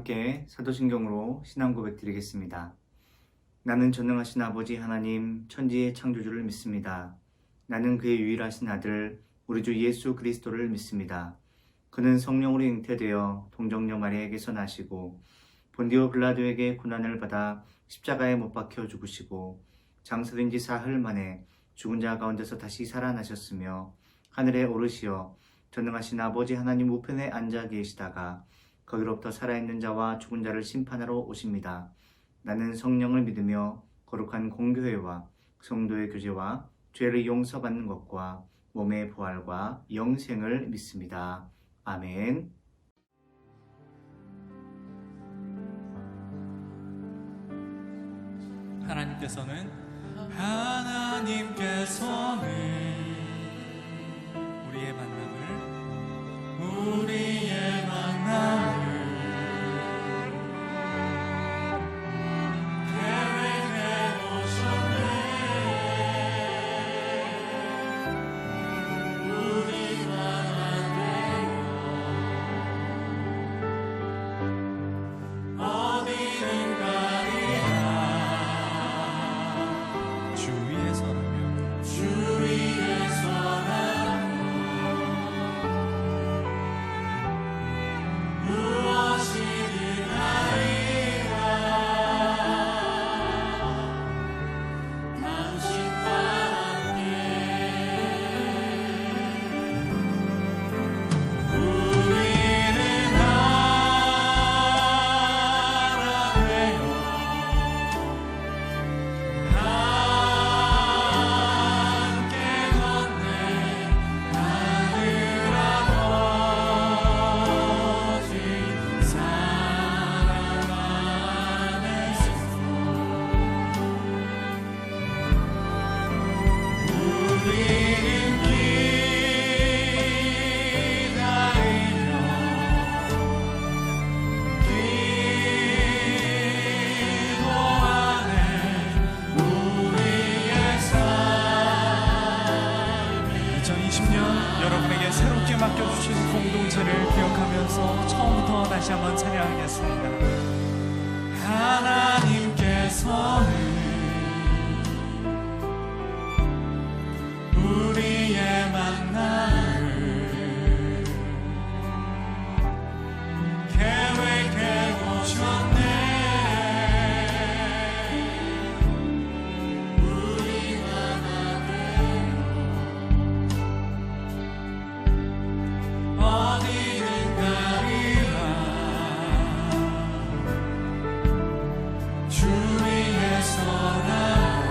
함께 사도신경으로 신앙 고백 드리겠습니다. 나는 전능하신 아버지 하나님 천지의 창조주를 믿습니다. 나는 그의 유일하신 아들 우리 주 예수 그리스도를 믿습니다. 그는 성령으로 잉태되어 동정녀 마리아에게서 나시고 본디오 빌라도에게 고난을 받아 십자가에 못 박혀 죽으시고 장사된 지 사흘 만에 죽은 자 가운데서 다시 살아나셨으며 하늘에 오르시어 전능하신 아버지 하나님 우편에 앉아 계시다가 거기로부터 살아있는 자와 죽은 자를 심판하러 오십니다. 나는 성령을 믿으며 거룩한 공교회와 성도의 교제와 죄를 용서받는 것과 몸의 부활과 영생을 믿습니다. 아멘. 하나님께서는 우리의 만남을 계획해 놓으셨네. 우리만 안 돼요. 어디는 가리라. 주 위에서라면 무엇이든 하리라. 당신과 함께 우리는 하나 되어 함께 걷네. 하늘 아버지 사랑 안에서 우리는 기다리며 기도하네. 우리의 삶 2020년 여러분에게 새롭게 맡겨주신 공동체를 기억하면서 처음부터 다시 한번 찬양하겠습니다. 하나님께서는 우리의 만남을 계획해 놓으셨네. 우리만 하네요. 어디는 가리라. 주 위에서라도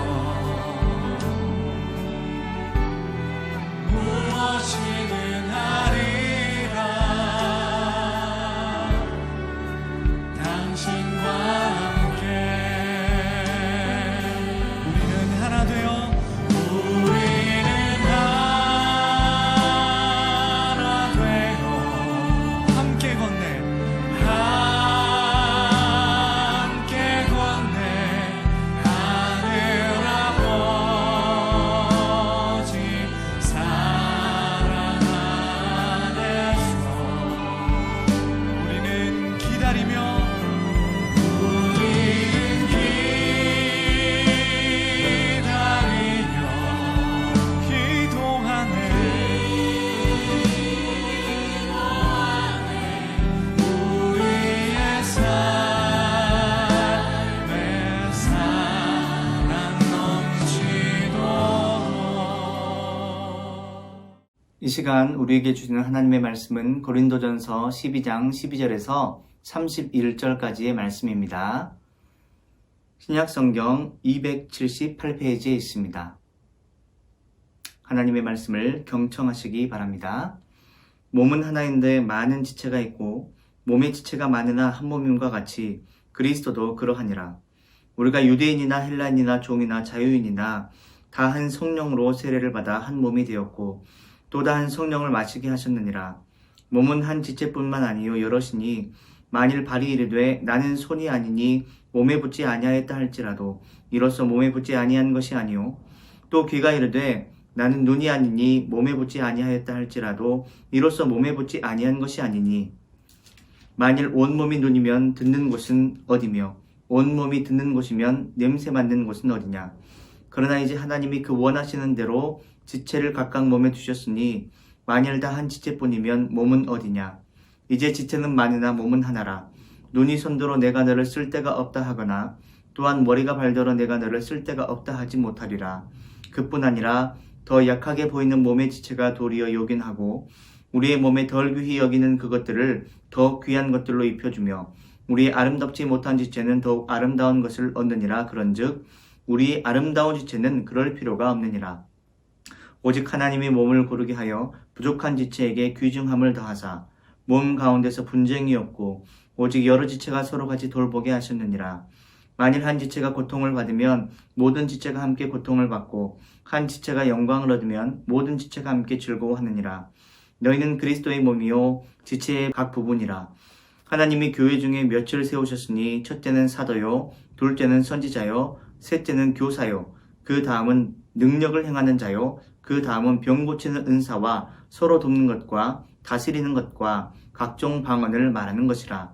무엇이든 하리라. 당신과 함께 우리는 하나 되어 우리는 하나 되어 함께 걷네. 함께 걷네. 하늘 아버지 사랑 안에서 우리는 기다리며 우리는 기다리며 기도하네. 우리의 삶에 사랑 넘치도록. 이 시간 우리에게 주시는 하나님의 말씀은 고린도전서 12장 12절에서 31절까지의 말씀입니다. 신약성경 278페이지에 있습니다. 하나님의 말씀을 경청하시기 바랍니다. 몸은 하나인데 많은 지체가 있고 몸의 지체가 많으나 한 몸임과 같이 그리스도도 그러하니라. 우리가 유대인이나 헬라인이나 종이나 자유인이나 다 한 성령으로 세례를 받아 한 몸이 되었고 또 다 한 성령을 마시게 하셨느니라. 몸은 한 지체뿐만 아니요 여럿이니 만일 발이 이르되 나는 손이 아니니 몸에 붙지 아니하였다 할지라도 이로써 몸에 붙지 아니한 것이 아니요 또 귀가 이르되 나는 눈이 아니니 몸에 붙지 아니하였다 할지라도 이로써 몸에 붙지 아니한 것이 아니니 만일 온몸이 눈이면 듣는 곳은 어디며 온몸이 듣는 곳이면 냄새 맡는 곳은 어디냐. 그러나 이제 하나님이 그 원하시는 대로 지체를 각각 몸에 두셨으니 만일 다 한 지체뿐이면 몸은 어디냐. 이제 지체는 많으나 몸은 하나라. 눈이 손더러 내가 너를 쓸 데가 없다 하거나 또한 머리가 발더러 내가 너를 쓸 데가 없다 하지 못하리라. 그뿐 아니라 더 약하게 보이는 몸의 지체가 도리어 요긴하고 우리의 몸에 덜 귀히 여기는 그것들을 더 귀한 것들로 입혀주며 우리의 아름답지 못한 지체는 더욱 아름다운 것을 얻느니라. 그런즉 우리의 아름다운 지체는 그럴 필요가 없느니라. 오직 하나님이 몸을 고르게 하여 부족한 지체에게 귀중함을 더하사 몸 가운데서 분쟁이 없고 오직 여러 지체가 서로 같이 돌보게 하셨느니라. 만일 한 지체가 고통을 받으면 모든 지체가 함께 고통을 받고 한 지체가 영광을 얻으면 모든 지체가 함께 즐거워하느니라. 너희는 그리스도의 몸이요 지체의 각 부분이라. 하나님이 교회 중에 몇을 세우셨으니 첫째는 사도요, 둘째는 선지자요, 셋째는 교사요, 그 다음은 능력을 행하는 자요, 그 다음은 병 고치는 은사와 서로 돕는 것과 다스리는 것과 각종 방언을 말하는 것이라.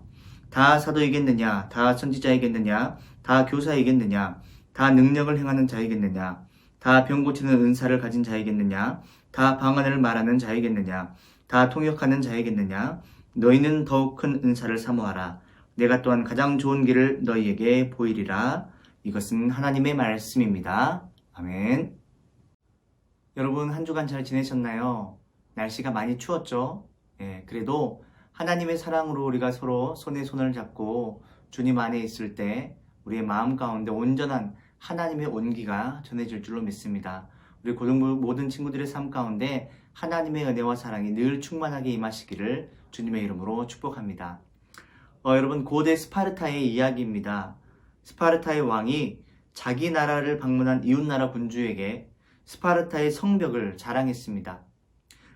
다 사도이겠느냐, 다 선지자이겠느냐, 다 교사이겠느냐, 다 능력을 행하는 자이겠느냐, 다 병 고치는 은사를 가진 자이겠느냐, 다 방언을 말하는 자이겠느냐, 다 통역하는 자이겠느냐. 너희는 더욱 큰 은사를 사모하라. 내가 또한 가장 좋은 길을 너희에게 보이리라. 이것은 하나님의 말씀입니다. 아멘. 여러분 한 주간 잘 지내셨나요? 날씨가 많이 추웠죠? 그래도 하나님의 사랑으로 우리가 서로 손에 손을 잡고 주님 안에 있을 때 우리의 마음 가운데 온전한 하나님의 온기가 전해질 줄로 믿습니다. 우리 고등부 모든 친구들의 삶 가운데 하나님의 은혜와 사랑이 늘 충만하게 임하시기를 주님의 이름으로 축복합니다. 여러분 고대 스파르타의 이야기입니다. 스파르타의 왕이 자기 나라를 방문한 이웃나라 군주에게 스파르타의 성벽을 자랑했습니다.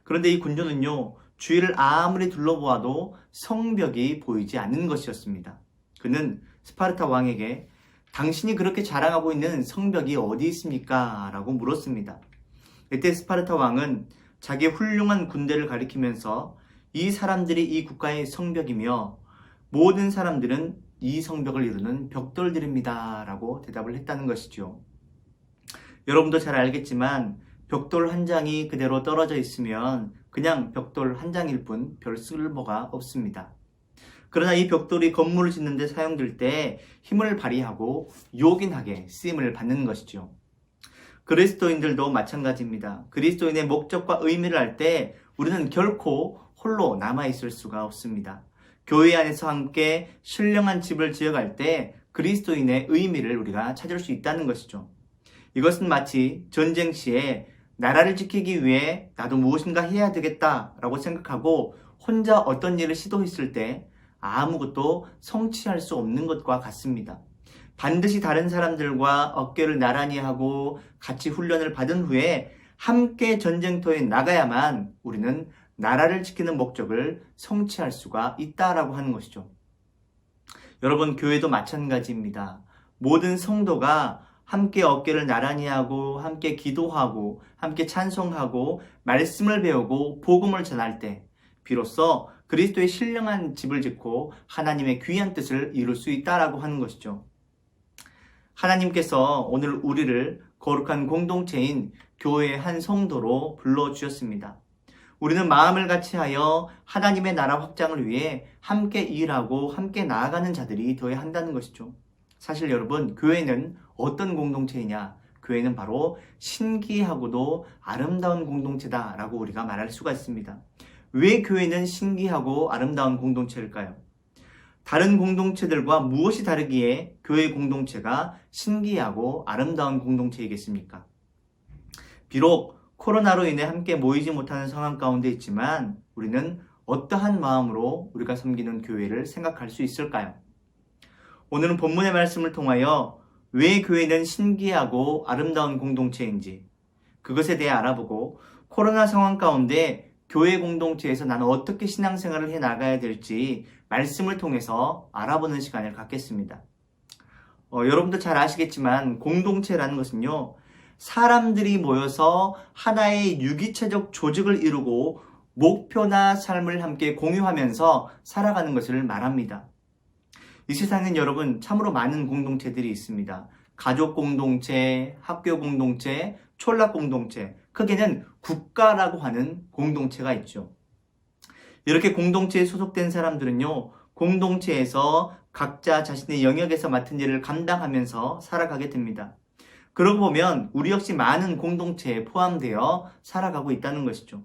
그런데 이 군주는요, 주위를 아무리 둘러보아도 성벽이 보이지 않는 것이었습니다. 그는 스파르타 왕에게 당신이 그렇게 자랑하고 있는 성벽이 어디 있습니까? 라고 물었습니다. 이때 스파르타 왕은 자기의 훌륭한 군대를 가리키면서 이 사람들이 이 국가의 성벽이며 모든 사람들은 이 성벽을 이루는 벽돌들입니다. 라고 대답을 했다는 것이죠. 여러분도 잘 알겠지만 벽돌 한 장이 그대로 떨어져 있으면 그냥 벽돌 한 장일 뿐 별 쓸모가 없습니다. 그러나 이 벽돌이 건물을 짓는 데 사용될 때 힘을 발휘하고 요긴하게 쓰임을 받는 것이죠. 그리스도인들도 마찬가지입니다. 그리스도인의 목적과 의미를 알 때 우리는 결코 홀로 남아있을 수가 없습니다. 교회 안에서 함께 신령한 집을 지어갈 때 그리스도인의 의미를 우리가 찾을 수 있다는 것이죠. 이것은 마치 전쟁 시에 나라를 지키기 위해 나도 무엇인가 해야 되겠다라고 생각하고 혼자 어떤 일을 시도했을 때 아무것도 성취할 수 없는 것과 같습니다. 반드시 다른 사람들과 어깨를 나란히 하고 같이 훈련을 받은 후에 함께 전쟁터에 나가야만 우리는 나라를 지키는 목적을 성취할 수가 있다라고 하는 것이죠. 여러분, 교회도 마찬가지입니다. 모든 성도가 함께 어깨를 나란히 하고 함께 기도하고 함께 찬송하고 말씀을 배우고 복음을 전할 때 비로소 그리스도의 신령한 집을 짓고 하나님의 귀한 뜻을 이룰 수 있다라고 하는 것이죠. 하나님께서 오늘 우리를 거룩한 공동체인 교회의 한 성도로 불러주셨습니다. 우리는 마음을 같이하여 하나님의 나라 확장을 위해 함께 일하고 함께 나아가는 자들이 되어야 한다는 것이죠. 사실 여러분, 교회는 어떤 공동체이냐? 교회는 바로 신기하고도 아름다운 공동체다라고 우리가 말할 수가 있습니다. 왜 교회는 신기하고 아름다운 공동체일까요? 다른 공동체들과 무엇이 다르기에 교회 공동체가 신기하고 아름다운 공동체이겠습니까? 비록 코로나로 인해 함께 모이지 못하는 상황 가운데 있지만 우리는 어떠한 마음으로 우리가 섬기는 교회를 생각할 수 있을까요? 오늘은 본문의 말씀을 통하여 왜 교회는 신기하고 아름다운 공동체인지 그것에 대해 알아보고 코로나 상황 가운데 교회 공동체에서 나는 어떻게 신앙생활을 해 나가야 될지 말씀을 통해서 알아보는 시간을 갖겠습니다. 여러분도 잘 아시겠지만 공동체라는 것은요, 사람들이 모여서 하나의 유기체적 조직을 이루고 목표나 삶을 함께 공유하면서 살아가는 것을 말합니다. 이 세상엔 여러분 참으로 많은 공동체들이 있습니다. 가족 공동체, 학교 공동체, 촌락 공동체, 크게는 국가라고 하는 공동체가 있죠. 이렇게 공동체에 소속된 사람들은요, 공동체에서 각자 자신의 영역에서 맡은 일을 감당하면서 살아가게 됩니다. 그러고 보면 우리 역시 많은 공동체에 포함되어 살아가고 있다는 것이죠.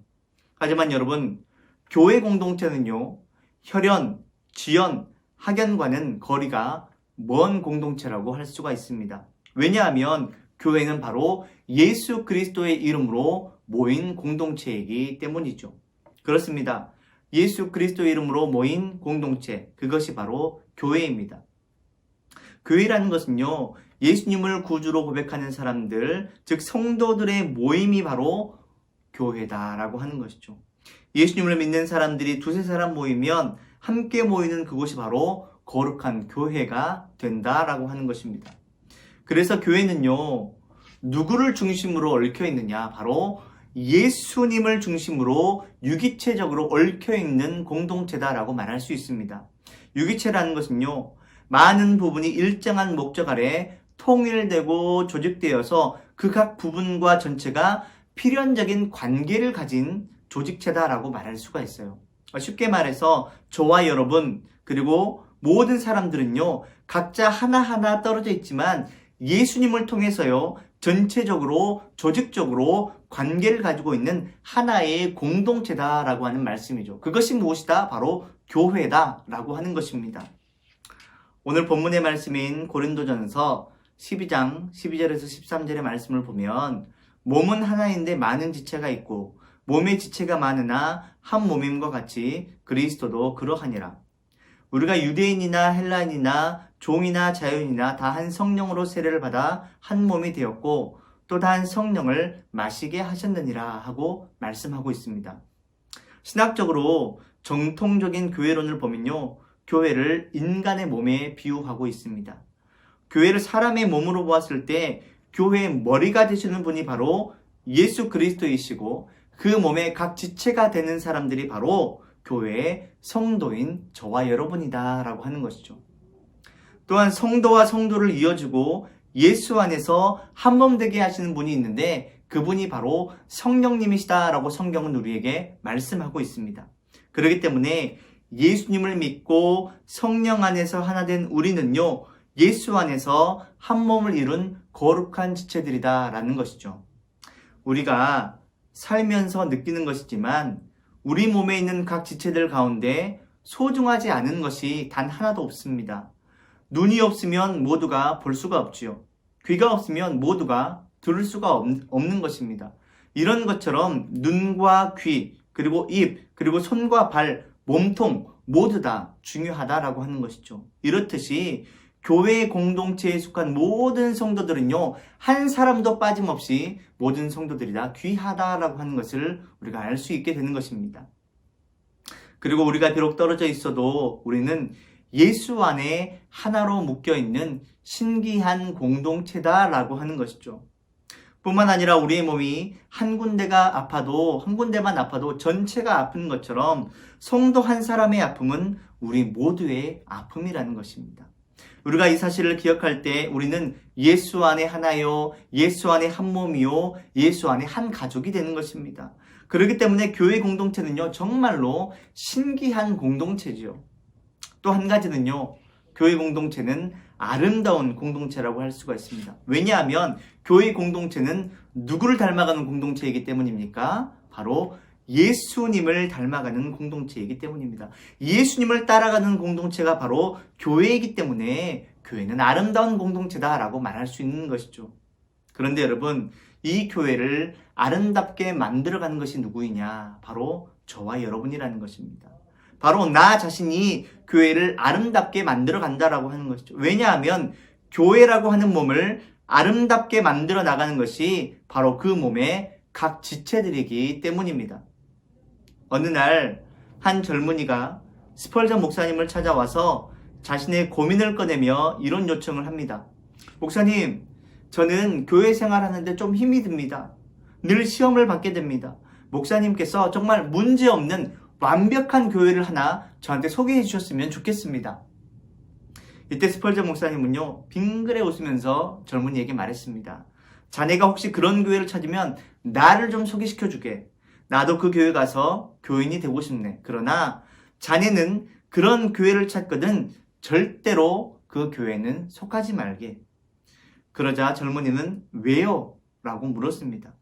하지만 여러분, 교회 공동체는요, 혈연, 지연, 학연과는 거리가 먼 공동체라고 할 수가 있습니다. 왜냐하면 교회는 바로 예수 그리스도의 이름으로 모인 공동체이기 때문이죠. 그렇습니다. 예수 그리스도의 이름으로 모인 공동체, 그것이 바로 교회입니다. 교회라는 것은요, 예수님을 구주로 고백하는 사람들, 즉 성도들의 모임이 바로 교회다라고 하는 것이죠. 예수님을 믿는 사람들이 두세 사람 모이면 함께 모이는 그곳이 바로 거룩한 교회가 된다라고 하는 것입니다. 그래서 교회는요, 누구를 중심으로 얽혀 있느냐? 바로 예수님을 중심으로 유기체적으로 얽혀 있는 공동체다라고 말할 수 있습니다. 유기체라는 것은요, 많은 부분이 일정한 목적 아래 통일되고 조직되어서 그 각 부분과 전체가 필연적인 관계를 가진 조직체다라고 말할 수가 있어요. 쉽게 말해서 저와 여러분 그리고 모든 사람들은요, 각자 하나하나 떨어져 있지만 예수님을 통해서요, 전체적으로 조직적으로 관계를 가지고 있는 하나의 공동체다라고 하는 말씀이죠. 그것이 무엇이다? 바로 교회다라고 하는 것입니다. 오늘 본문의 말씀인 고린도전서 12장 12절에서 13절의 말씀을 보면 몸은 하나인데 많은 지체가 있고 몸의 지체가 많으나 한 몸임과 같이 그리스도도 그러하니라. 우리가 유대인이나 헬라인이나 종이나 자유인이나 다 한 성령으로 세례를 받아 한 몸이 되었고 또 다 한 성령을 마시게 하셨느니라 하고 말씀하고 있습니다. 신학적으로 정통적인 교회론을 보면요, 교회를 인간의 몸에 비유하고 있습니다. 교회를 사람의 몸으로 보았을 때 교회의 머리가 되시는 분이 바로 예수 그리스도이시고 그 몸의 각 지체가 되는 사람들이 바로 교회의 성도인 저와 여러분이다 라고 하는 것이죠. 또한 성도와 성도를 이어주고 예수 안에서 한 몸 되게 하시는 분이 있는데 그분이 바로 성령님이시다 라고 성경은 우리에게 말씀하고 있습니다. 그렇기 때문에 예수님을 믿고 성령 안에서 하나 된 우리는요, 예수 안에서 한 몸을 이룬 거룩한 지체들이다 라는 것이죠. 우리가 살면서 느끼는 것이지만 우리 몸에 있는 각 지체들 가운데 소중하지 않은 것이 단 하나도 없습니다. 눈이 없으면 모두가 볼 수가 없지요. 귀가 없으면 모두가 들을 수가 없는 것입니다. 이런 것처럼 눈과 귀, 그리고 입, 그리고 손과 발, 몸통 모두 다 중요하다라고 하는 것이죠. 이렇듯이 교회 공동체에 속한 모든 성도들은요, 한 사람도 빠짐없이 모든 성도들이 다 귀하다라고 하는 것을 우리가 알 수 있게 되는 것입니다. 그리고 우리가 비록 떨어져 있어도 우리는 예수 안에 하나로 묶여있는 신기한 공동체다라고 하는 것이죠. 뿐만 아니라 우리의 몸이 한 군데만 아파도 전체가 아픈 것처럼 성도 한 사람의 아픔은 우리 모두의 아픔이라는 것입니다. 우리가 이 사실을 기억할 때 우리는 예수 안에 하나요, 예수 안에 한 몸이요, 예수 안에 한 가족이 되는 것입니다. 그렇기 때문에 교회 공동체는요, 정말로 신기한 공동체죠. 또 한 가지는요, 교회 공동체는 아름다운 공동체라고 할 수가 있습니다. 왜냐하면 교회 공동체는 누구를 닮아가는 공동체이기 때문입니까? 바로 예수님을 닮아가는 공동체이기 때문입니다. 예수님을 따라가는 공동체가 바로 교회이기 때문에 교회는 아름다운 공동체다라고 말할 수 있는 것이죠. 그런데 여러분, 이 교회를 아름답게 만들어가는 것이 누구이냐? 바로 저와 여러분이라는 것입니다. 바로 나 자신이 교회를 아름답게 만들어 간다라고 하는 것이죠. 왜냐하면 교회라고 하는 몸을 아름답게 만들어 나가는 것이 바로 그 몸의 각 지체들이기 때문입니다. 어느 날 한 젊은이가 스펄전 목사님을 찾아와서 자신의 고민을 꺼내며 이런 요청을 합니다. 목사님, 저는 교회 생활하는데 좀 힘이 듭니다. 늘 시험을 받게 됩니다. 목사님께서 정말 문제없는 완벽한 교회를 하나 저한테 소개해 주셨으면 좋겠습니다. 이때 스펄전 목사님은요, 빙그레 웃으면서 젊은이에게 말했습니다. 자네가 혹시 그런 교회를 찾으면 나를 좀 소개시켜 주게. 나도 그 교회 가서 교인이 되고 싶네. 그러나 자네는 그런 교회를 찾거든 절대로 그 교회는 속하지 말게. 그러자 젊은이는 왜요? 라고 물었습니다.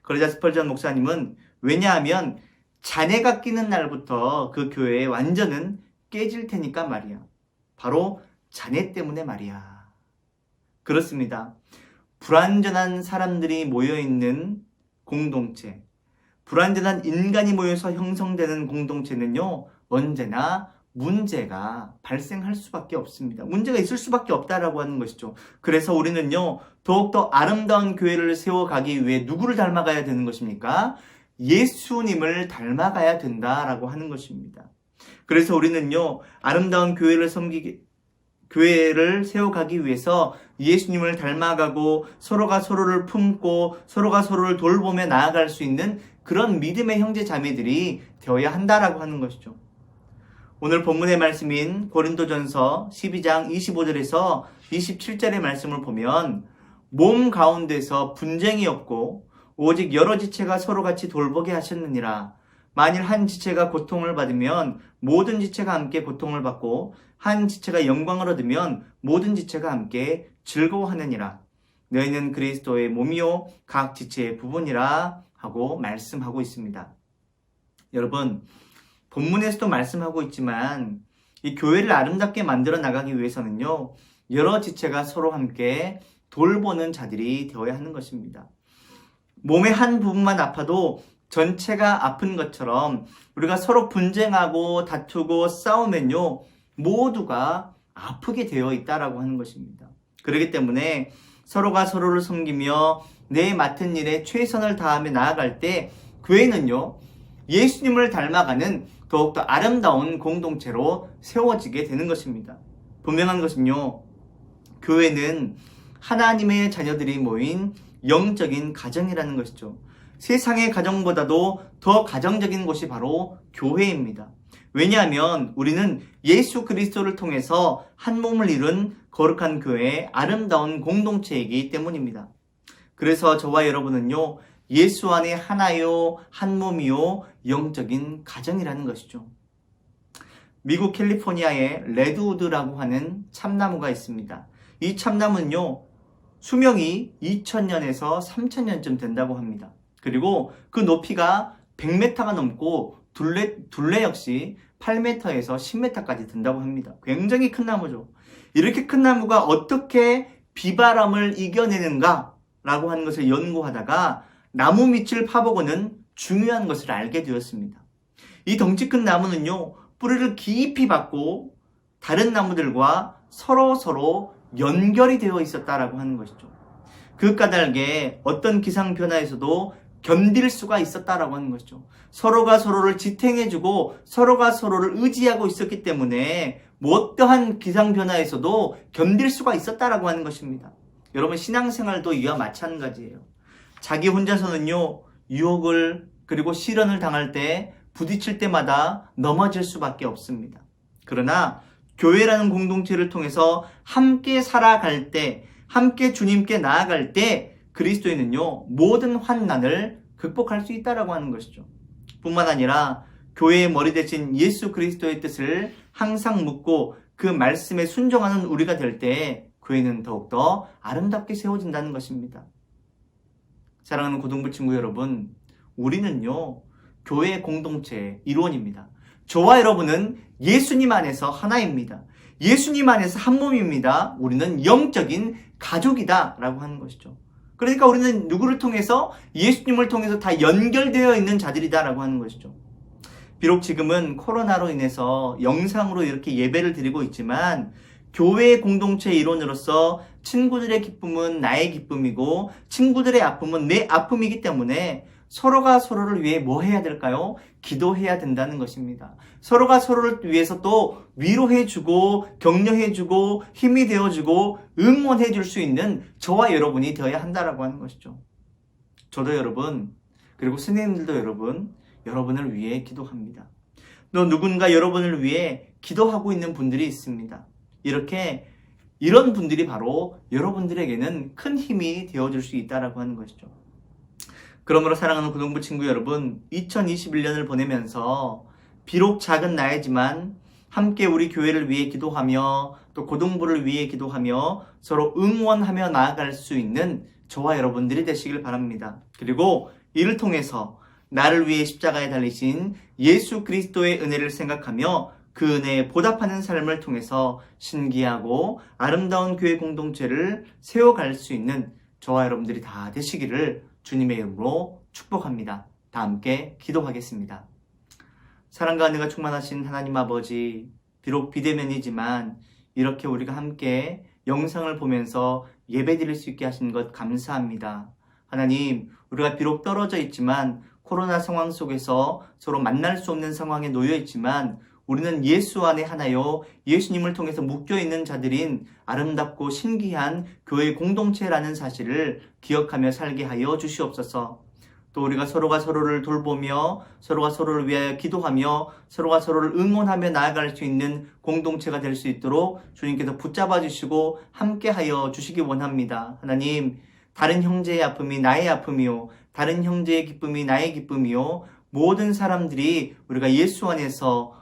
그러자 스펄전 목사님은 왜냐하면 자네가 끼는 날부터 그 교회의 완전은 깨질 테니까 말이야. 바로 자네 때문에 말이야. 그렇습니다. 불완전한 사람들이 모여있는 공동체, 불완전한 인간이 모여서 형성되는 공동체는요, 언제나 문제가 발생할 수밖에 없습니다. 문제가 있을 수밖에 없다라고 하는 것이죠. 그래서 우리는요, 더욱더 아름다운 교회를 세워가기 위해 누구를 닮아가야 되는 것입니까? 예수님을 닮아가야 된다라고 하는 것입니다. 그래서 우리는요, 아름다운 교회를 세워가기 위해서 예수님을 닮아가고 서로가 서로를 품고 서로가 서로를 돌보며 나아갈 수 있는 그런 믿음의 형제 자매들이 되어야 한다라고 하는 것이죠. 오늘 본문의 말씀인 고린도전서 12장 25절에서 27절의 말씀을 보면 몸 가운데서 분쟁이 없고 오직 여러 지체가 서로 같이 돌보게 하셨느니라. 만일 한 지체가 고통을 받으면 모든 지체가 함께 고통을 받고 한 지체가 영광을 얻으면 모든 지체가 함께 즐거워하느니라. 너희는 그리스도의 몸이요 각 지체의 부분이라 하고 말씀하고 있습니다. 여러분, 본문에서도 말씀하고 있지만 이 교회를 아름답게 만들어 나가기 위해서는요, 여러 지체가 서로 함께 돌보는 자들이 되어야 하는 것입니다. 몸의 한 부분만 아파도 전체가 아픈 것처럼 우리가 서로 분쟁하고 다투고 싸우면요, 모두가 아프게 되어 있다라고 하는 것입니다. 그렇기 때문에 서로가 서로를 섬기며 내 맡은 일에 최선을 다하며 나아갈 때 교회는요, 예수님을 닮아가는 더욱더 아름다운 공동체로 세워지게 되는 것입니다. 분명한 것은요, 교회는 하나님의 자녀들이 모인 영적인 가정이라는 것이죠. 세상의 가정보다도 더 가정적인 곳이 바로 교회입니다. 왜냐하면 우리는 예수 그리스도를 통해서 한 몸을 이룬 거룩한 교회의 아름다운 공동체이기 때문입니다. 그래서 저와 여러분은요, 예수 안에 하나요, 한 몸이요, 영적인 가정이라는 것이죠. 미국 캘리포니아에 레드우드라고 하는 참나무가 있습니다. 이 참나무는요, 수명이 2000년에서 3000년쯤 된다고 합니다. 그리고 그 높이가 100m가 넘고 둘레 역시 8m에서 10m까지 된다고 합니다. 굉장히 큰 나무죠. 이렇게 큰 나무가 어떻게 비바람을 이겨내는가 라고 하는 것을 연구하다가 나무 밑을 파보고는 중요한 것을 알게 되었습니다. 이 덩치 큰 나무는요, 뿌리를 깊이 받고 다른 나무들과 서로 연결이 되어 있었다라고 하는 것이죠. 그 까닭에 어떤 기상 변화에서도 견딜 수가 있었다라고 하는 것이죠. 서로가 서로를 지탱해주고 서로가 서로를 의지하고 있었기 때문에 어떠한 기상 변화에서도 견딜 수가 있었다라고 하는 것입니다. 여러분, 신앙생활도 이와 마찬가지예요. 자기 혼자서는요, 유혹을 그리고 시련을 당할 때 부딪힐 때마다 넘어질 수밖에 없습니다. 그러나 교회라는 공동체를 통해서 함께 살아갈 때, 함께 주님께 나아갈 때 그리스도인은요, 모든 환난을 극복할 수 있다라고 하는 것이죠. 뿐만 아니라 교회의 머리 대신 예수 그리스도의 뜻을 항상 묻고 그 말씀에 순종하는 우리가 될 때 교회는 더욱더 아름답게 세워진다는 것입니다. 사랑하는 고등부 친구 여러분, 우리는요, 교회 공동체의 일원입니다. 저와 여러분은 예수님 안에서 하나입니다. 예수님 안에서 한 몸입니다. 우리는 영적인 가족이다 라고 하는 것이죠. 그러니까 우리는 누구를 통해서? 예수님을 통해서 다 연결되어 있는 자들이다 라고 하는 것이죠. 비록 지금은 코로나로 인해서 영상으로 이렇게 예배를 드리고 있지만 교회 공동체의 일원으로서 친구들의 기쁨은 나의 기쁨이고 친구들의 아픔은 내 아픔이기 때문에 서로가 서로를 위해 뭐 해야 될까요? 기도해야 된다는 것입니다. 서로가 서로를 위해서 또 위로해주고 격려해주고 힘이 되어주고 응원해줄 수 있는 저와 여러분이 되어야 한다라고 하는 것이죠. 저도 여러분, 그리고 선생님들도 여러분을 위해 기도합니다. 또 누군가 여러분을 위해 기도하고 있는 분들이 있습니다. 이런 분들이 바로 여러분들에게는 큰 힘이 되어줄 수 있다라고 하는 것이죠. 그러므로 사랑하는 고등부 친구 여러분, 2021년을 보내면서 비록 작은 나이지만 함께 우리 교회를 위해 기도하며 또 고등부를 위해 기도하며 서로 응원하며 나아갈 수 있는 저와 여러분들이 되시길 바랍니다. 그리고 이를 통해서 나를 위해 십자가에 달리신 예수 그리스도의 은혜를 생각하며 그 은혜에 보답하는 삶을 통해서 신기하고 아름다운 교회 공동체를 세워갈 수 있는 저와 여러분들이 다 되시기를 주님의 이름으로 축복합니다. 다 함께 기도하겠습니다. 사랑과 은혜가 충만하신 하나님 아버지, 비록 비대면이지만 이렇게 우리가 함께 영상을 보면서 예배드릴 수 있게 하신 것 감사합니다. 하나님, 우리가 비록 떨어져 있지만 코로나 상황 속에서 서로 만날 수 없는 상황에 놓여 있지만 우리는 예수 안에 하나요, 예수님을 통해서 묶여있는 자들인 아름답고 신기한 교회 공동체라는 사실을 기억하며 살게 하여 주시옵소서. 또 우리가 서로가 서로를 돌보며 서로가 서로를 위하여 기도하며 서로가 서로를 응원하며 나아갈 수 있는 공동체가 될 수 있도록 주님께서 붙잡아 주시고 함께하여 주시기 원합니다. 하나님, 다른 형제의 아픔이 나의 아픔이요, 다른 형제의 기쁨이 나의 기쁨이요, 모든 사람들이 우리가 예수 안에서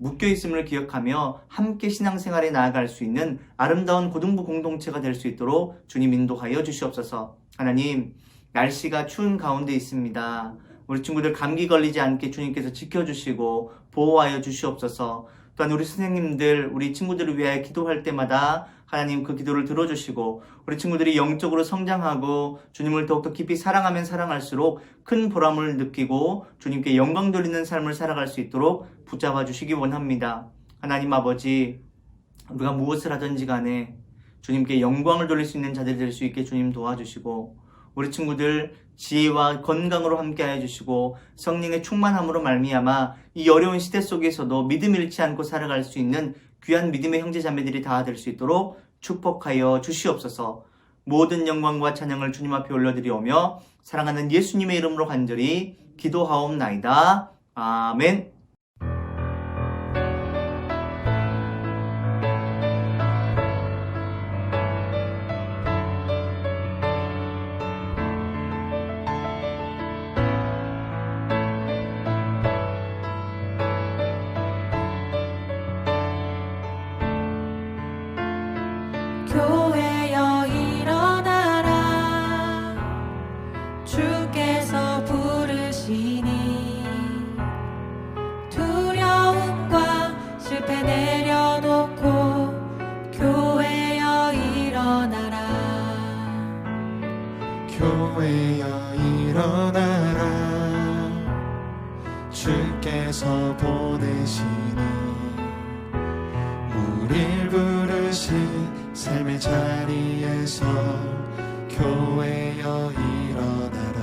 묶여있음을 기억하며 함께 신앙생활에 나아갈 수 있는 아름다운 고등부 공동체가 될 수 있도록 주님 인도하여 주시옵소서. 하나님, 날씨가 추운 가운데 있습니다. 우리 친구들 감기 걸리지 않게 주님께서 지켜주시고 보호하여 주시옵소서. 또한 우리 선생님들, 우리 친구들을 위하여 기도할 때마다 하나님 그 기도를 들어주시고 우리 친구들이 영적으로 성장하고 주님을 더욱더 깊이 사랑하면 사랑할수록 큰 보람을 느끼고 주님께 영광 돌리는 삶을 살아갈 수 있도록 붙잡아 주시기 원합니다. 하나님 아버지, 우리가 무엇을 하든지 간에 주님께 영광을 돌릴 수 있는 자들이 될 수 있게 주님 도와주시고 우리 친구들 지혜와 건강으로 함께하여 주시고 성령의 충만함으로 말미암아 이 어려운 시대 속에서도 믿음 잃지 않고 살아갈 수 있는 귀한 믿음의 형제 자매들이 다 될 수 있도록 축복하여 주시옵소서. 모든 영광과 찬양을 주님 앞에 올려드리오며 사랑하는 예수님의 이름으로 간절히 기도하옵나이다. 아멘. 교회여 일어나라, 주께서 부르시니 두려움과 실패 내려놓고 교회여 일어나라. 교회여 일어나라, 주께서 보내시니 우릴 부르신 삶의 자리에서 교회여 일어나라.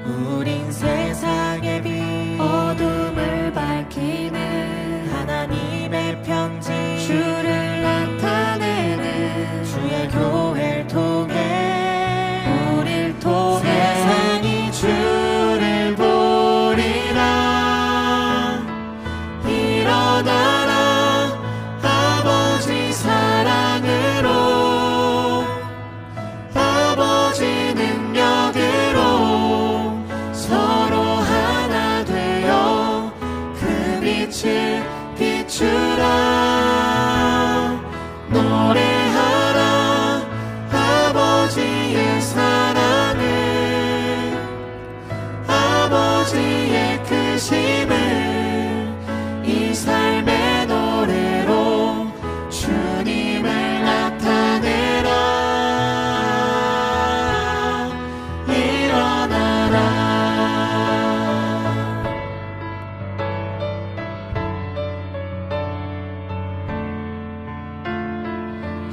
우린 세상의 빛, 어둠을 밝히는 하나님의 편지, 주를 나타내는 주의 교회를 통해, 우릴 통해 세상이 주를 보리라. 일어나라, 아버지 사랑으로, 아버지 능력으로 서로 하나 되어 그 빛을 비추라. 노래하라 아버지의 사랑을, 아버지의 크심을 이 삶의 노래로 주님을 나타내라. 일어나라.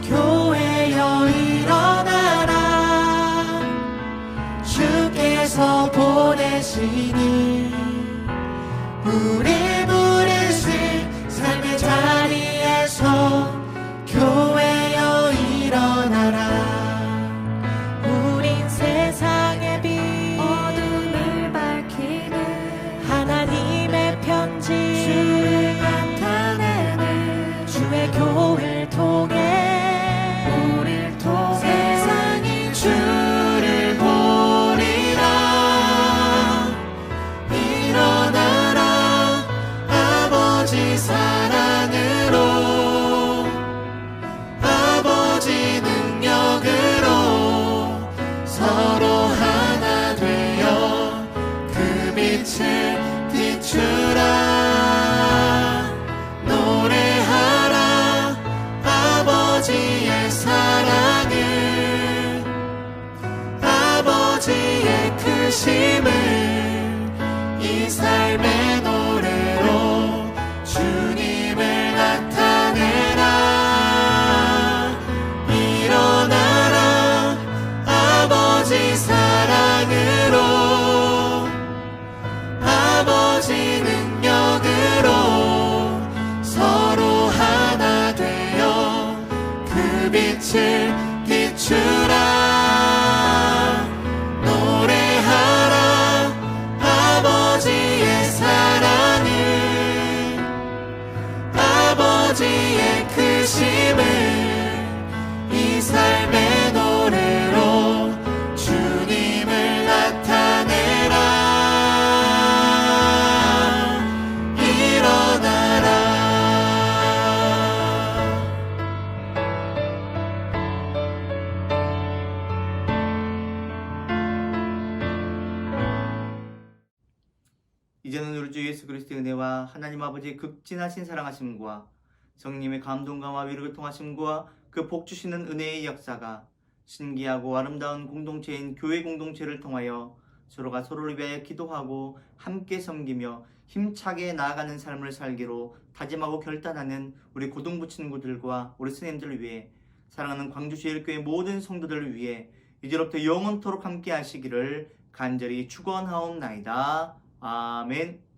교회여 일어나라, 주께서 보내시니 우리 부르신 삶의 자리에서 교회여 일어나라. 우린 세상의 빛, 어둠을 크심을 이 삶의 노래로 주님을 나타내라. 일어나라 아버지 사랑으로 아버지 능력으로 서로 하나 되어 그 빛을 비추라. 노래하라 아버지의 사랑을 아버지의 크심을 이 삶의 노래로 주님을 나타내라. 일어나라. 이제는 우리 주 예수 그리스도의 은혜와 하나님 아버지의 극진하신 사랑하심과 성령님의 감동과 위로를 통하심과 그 복 주시는 은혜의 역사가 신기하고 아름다운 공동체인 교회 공동체를 통하여 서로가 서로를 위하여 기도하고 함께 섬기며 힘차게 나아가는 삶을 살기로 다짐하고 결단하는 우리 고등부 친구들과 우리 스님들을 위해 사랑하는 광주제일교회 모든 성도들을 위해 이제로부터 영원토록 함께 하시기를 간절히 축원하옵나이다. 아멘.